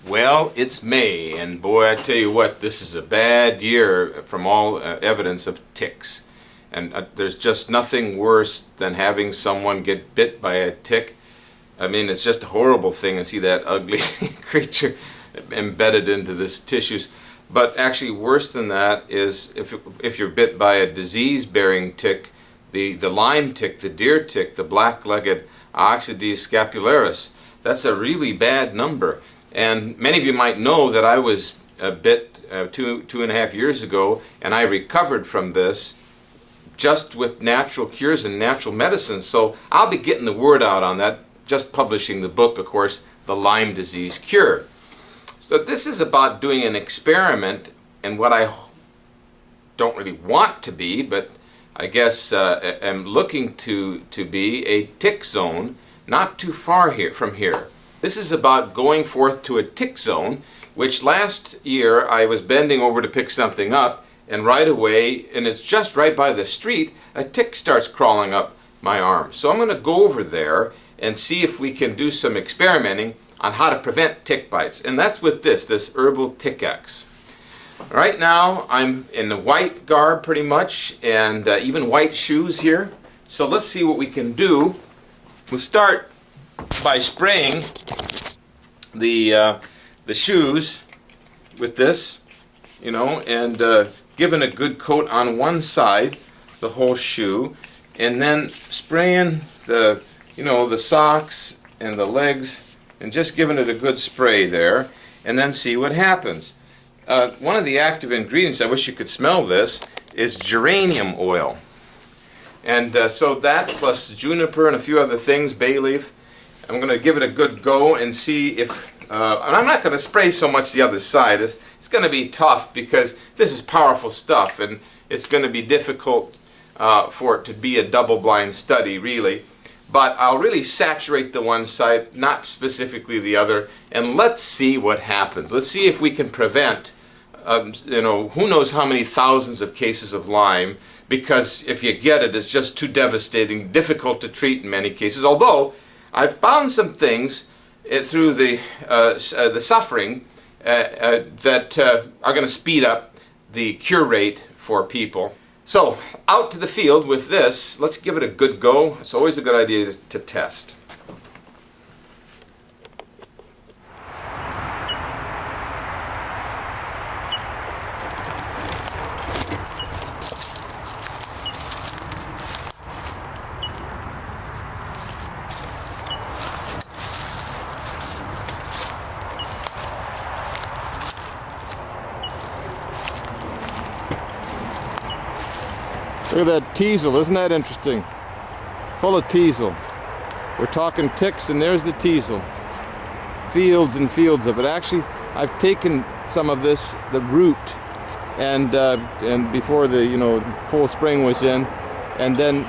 Well, it's May, and boy, I tell you what, this is a bad year from all evidence of ticks. And there's just nothing worse than having someone get bit by a tick. I mean, it's just a horrible thing to see that ugly creature embedded into this tissues. But actually worse than that is if you're bit by a disease-bearing tick, the Lyme tick, the deer tick, the black-legged Oxydes scapularis. That's a really bad number. And many of you might know that I was bit two and a half years ago, and I recovered from this just with natural cures and natural medicine. So I'll be getting the word out on that, just publishing the book, of course, The Lyme Disease Cure. So this is about doing an experiment, and what I don't really want to be, but I guess am looking to be a tick zone, not too far from here. This is about going forth to a tick zone, which last year I was bending over to pick something up, and right away, and it's just right by the street, a tick starts crawling up my arm. So I'm going to go over there and see if we can do some experimenting on how to prevent tick bites. And that's with this Herbal Tick-X. Right now I'm in the white garb pretty much, and even white shoes here. So let's see what we can do. We'll start by spraying the shoes with this, and giving a good coat on one side, the whole shoe, and then spraying the socks and the legs, and just giving it a good spray there, and then see what happens. One of the active ingredients, I wish you could smell this, is geranium oil. And so that plus juniper and a few other things, bay leaf, I'm going to give it a good go and see if, and I'm not going to spray so much the other side. It's going to be tough because this is powerful stuff, and it's going to be difficult for it to be a double-blind study, really. But I'll really saturate the one side, not specifically the other, and let's see what happens. Let's see if we can prevent, who knows how many thousands of cases of Lyme, because if you get it, it's just too devastating, difficult to treat in many cases, although I've found some things through the suffering that are going to speed up the cure rate for people. So, out to the field with this. Let's give it a good go. It's always a good idea to test. Look at that teasel, isn't that interesting? Full of teasel. We're talking ticks, and there's the teasel. Fields and fields of it. Actually, I've taken some of this, the root, and before the full spring was in, and then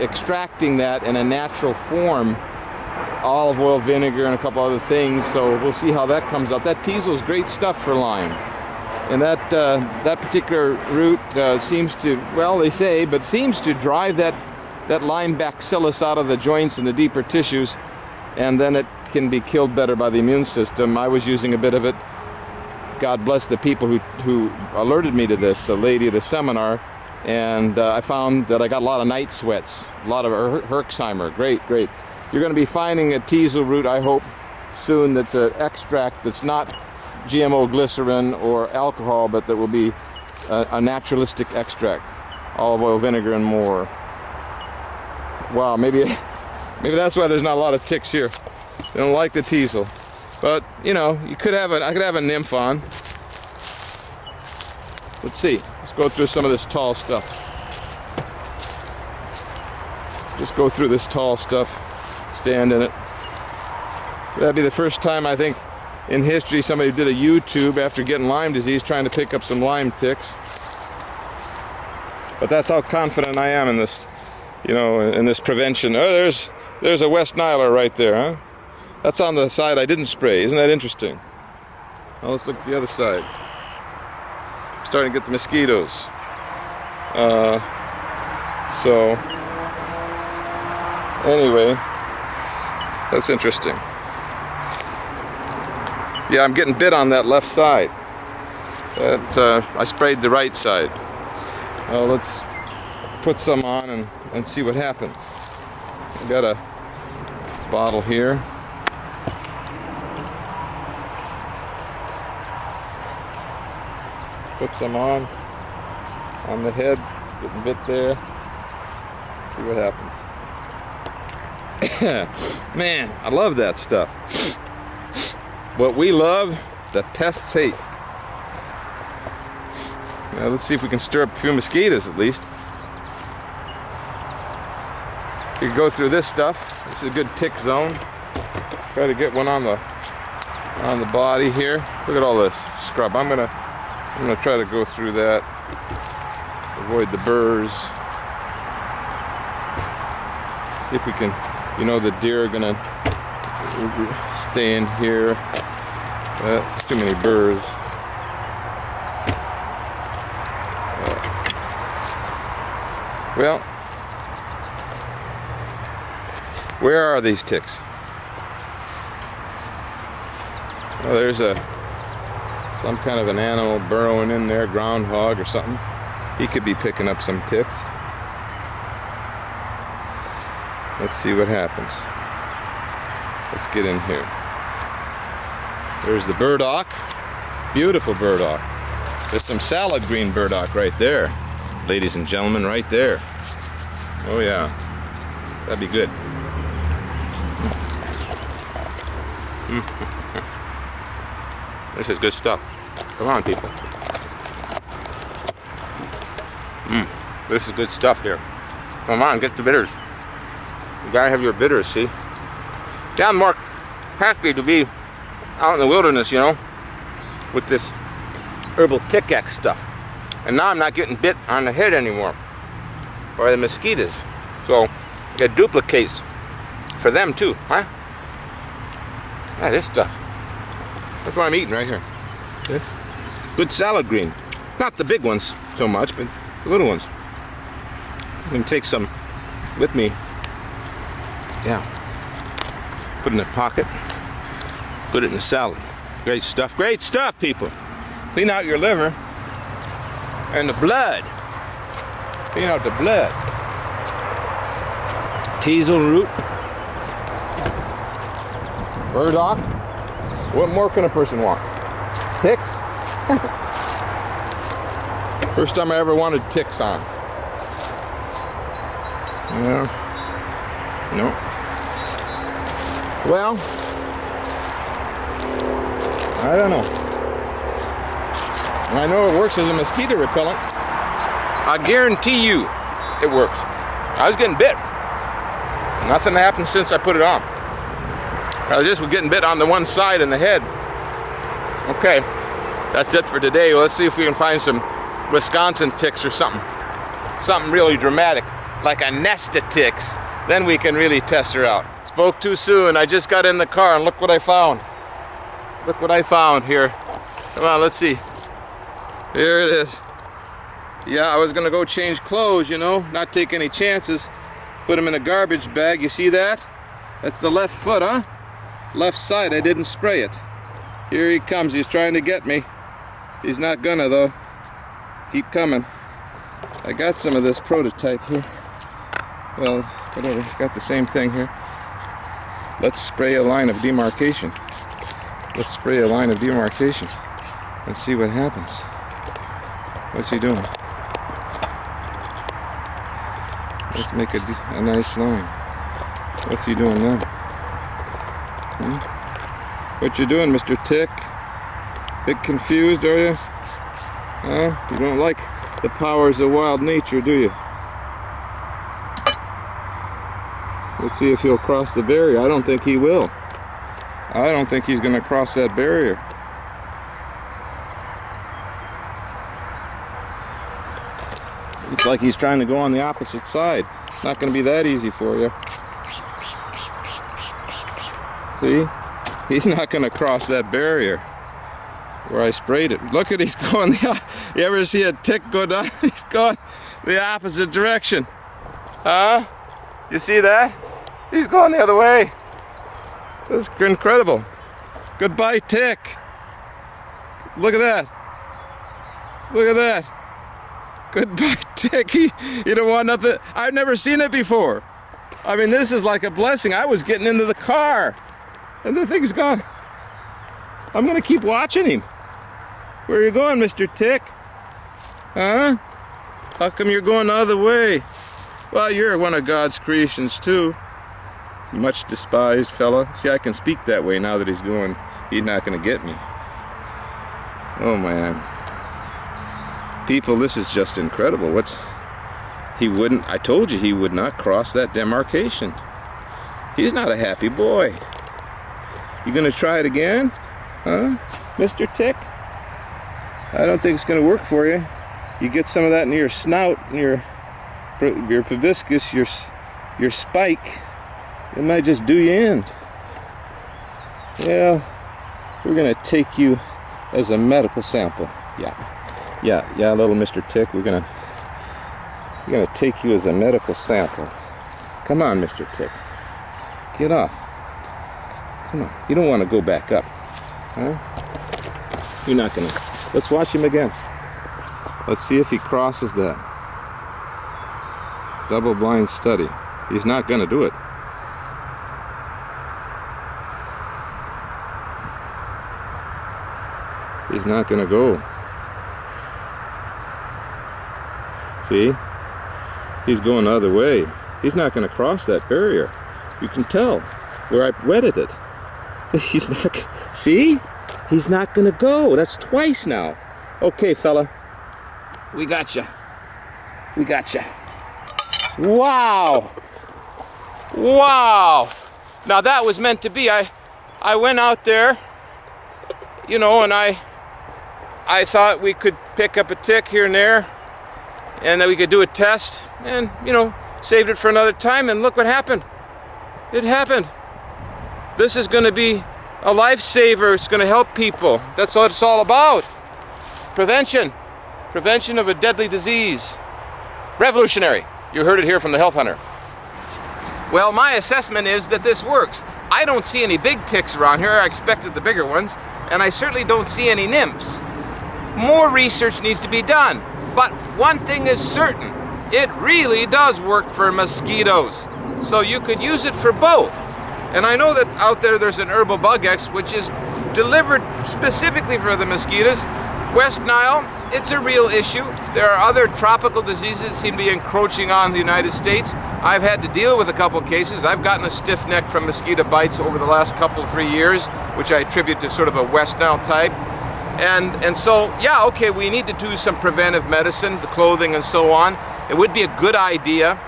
extracting that in a natural form, olive oil, vinegar, and a couple other things. So we'll see how that comes out. That teasel is great stuff for Lyme. And that particular root seems to, well, they say, but seems to drive that Lyme bacillus out of the joints and the deeper tissues, and then it can be killed better by the immune system. I was using a bit of it. God bless the people who alerted me to this, a lady at a seminar, and I found that I got a lot of night sweats, a lot of Herxheimer. Great. You're going to be finding a teasel root, I hope, soon that's an extract that's not GMO glycerin or alcohol, but that will be a naturalistic extract, olive oil, vinegar, and more. Wow, maybe that's why there's not a lot of ticks here. They don't like the teasel, but I could have a nymph on. Let's see. Let's go through some of this tall stuff. Just go through this tall stuff. Stand in it. That'd be the first time, I think, in history somebody did a YouTube after getting Lyme disease trying to pick up some Lyme ticks. But that's how confident I am in this, in this prevention. Oh, there's a West Niler right there, huh? That's on the side I didn't spray. Isn't that interesting? Well, let's look at the other side. I'm starting to get the mosquitoes. So anyway, that's interesting. Yeah, I'm getting bit on that left side. I sprayed the right side. Well, let's put some on and see what happens. I've got a bottle here. Put some on the head, getting bit there. See what happens. Man, I love that stuff. What we love, the pests hate. Now let's see if we can stir up a few mosquitoes at least. You can go through this stuff. This is a good tick zone. Try to get one on the body here. Look at all this scrub. I'm gonna try to go through that. Avoid the burrs. See if we can, the deer are gonna stay in here. There's too many burrs. Well, where are these ticks? Well, there's some kind of an animal burrowing in there, groundhog or something. He could be picking up some ticks. Let's see what happens. Let's get in here. There's the burdock. Beautiful burdock. There's some salad green burdock right there. Ladies and gentlemen, right there. Oh yeah. That'd be good. This is good stuff. Come on, people. This is good stuff here. Come on, get the bitters. You gotta have your bitters, see? Yeah, I'm more happy to be out in the wilderness, with this Herbal Tick-X stuff. And now I'm not getting bit on the head anymore by the mosquitoes. So it duplicates for them too, huh? Yeah, this stuff. That's what I'm eating right here. Good salad green. Not the big ones so much, but the little ones. I'm gonna take some with me. Yeah. Put it in a pocket. Put it in the salad. Great stuff, people. Clean out your liver and the blood. Clean out the blood. Teasel root. Burdock. What more can a person want? Ticks? First time I ever wanted ticks on. Yeah. No. Well, I don't know. I know it works as a mosquito repellent. I guarantee you it works. I was getting bit. Nothing happened since I put it on. I just was getting bit on the one side in the head. Okay, that's it for today. Well, let's see if we can find some Wisconsin ticks or something. Something really dramatic, like a nest of ticks. Then we can really test her out. Spoke too soon. I just got in the car and look what I found. Look what I found here. Come on, let's see. Here it is. Yeah, I was gonna go change clothes, not take any chances. Put them in a garbage bag. You see that? That's the left foot, huh? Left side. I didn't spray it. Here he comes. He's trying to get me. He's not gonna though. Keep coming. I got some of this prototype here. Well, whatever. Got the same thing here. Let's spray a line of demarcation. Let's spray a line of demarcation and see what happens. What's he doing? Let's make a nice line. What's he doing now? What you doing, Mr. Tick? Bit confused, are you? Huh? You don't like the powers of wild nature, do you? Let's see if he'll cross the barrier. I don't think he will. I don't think he's going to cross that barrier. Looks like he's trying to go on the opposite side. It's not going to be that easy for you. See? He's not going to cross that barrier where I sprayed it. Look at he's going you ever see a tick go down? He's going the opposite direction. Huh? You see that? He's going the other way. That's incredible. Goodbye, tick. Look at that. Look at that. Goodbye, tick. You don't want nothing. I've never seen it before. I mean, this is like a blessing. I was getting into the car, and the thing's gone. I'm gonna keep watching him. Where are you going, Mr. Tick? Huh? How come you're going the other way? Well, you're one of God's creations too. Much despised fella. See, I can speak that way now that he's going. He's not gonna get me. Oh man. People, this is just incredible. He wouldn't, I told you he would not cross that demarcation. He's not a happy boy. You gonna try it again? Huh? Mr. Tick? I don't think it's gonna work for you. You get some of that in your snout, and your proboscis, your spike, it might just do you in. Well, we're gonna take you as a medical sample. Yeah, little Mr. Tick, we're gonna take you as a medical sample. Come on, Mr. Tick. Get off. Come on. You don't want to go back up. Huh? You're not gonna. Let's watch him again. Let's see if he crosses that. Double-blind study. He's not gonna do it. He's not gonna go. See? He's going the other way. He's not going to cross that barrier. You can tell where I wetted it. He's not. See? He's not going to go. That's twice now. Okay, fella. We got you. We got you. Wow. Wow. Now that was meant to be. I went out there, you know, and I thought we could pick up a tick here and there, and that we could do a test, and, you know, saved it for another time, and look what happened. It happened. This is going to be a lifesaver. It's going to help people. That's what it's all about. Prevention. Prevention of a deadly disease. Revolutionary. You heard it here from the Health Hunter. Well, my assessment is that this works. I don't see any big ticks around here. I expected the bigger ones, and I certainly don't see any nymphs. More research needs to be done. But one thing is certain, it really does work for mosquitoes. So you could use it for both. And I know that out there's an Herbal Bug-X which is delivered specifically for the mosquitoes. West Nile, it's a real issue. There are other tropical diseases that seem to be encroaching on the United States. I've had to deal with a couple of cases. I've gotten a stiff neck from mosquito bites over the last 3 years, which I attribute to sort of a West Nile type. And so, yeah, okay, we need to do some preventive medicine, the clothing and so on. It would be a good idea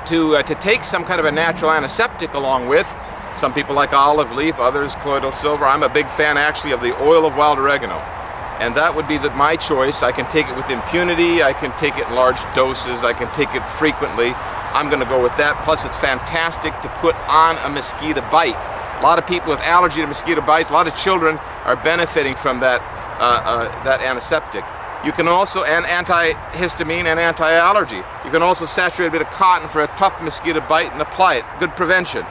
to take some kind of a natural antiseptic along with. Some people like olive leaf, others colloidal silver. I'm a big fan actually of the oil of wild oregano. And that would be my choice. I can take it with impunity, I can take it in large doses, I can take it frequently. I'm gonna go with that. Plus it's fantastic to put on a mosquito bite. A lot of people with allergy to mosquito bites, a lot of children are benefiting from that antiseptic. You can also, and antihistamine and anti-allergy. You can also saturate a bit of cotton for a tough mosquito bite and apply it. Good prevention.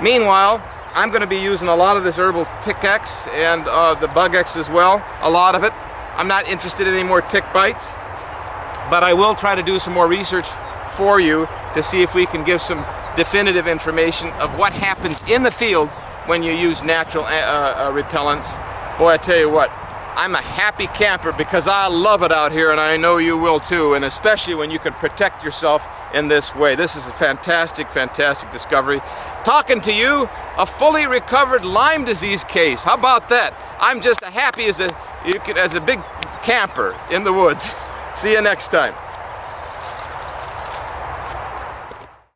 Meanwhile, I'm going to be using a lot of this Herbal Tick-X and the Bug-X as well. A lot of it. I'm not interested in any more tick bites, but I will try to do some more research for you to see if we can give some definitive information of what happens in the field when you use natural repellents. Boy, I tell you what, I'm a happy camper because I love it out here, and I know you will too, and especially when you can protect yourself in this way. This is a fantastic, fantastic discovery. Talking to you, a fully recovered Lyme disease case. How about that? I'm just as happy as a big camper in the woods. See you next time.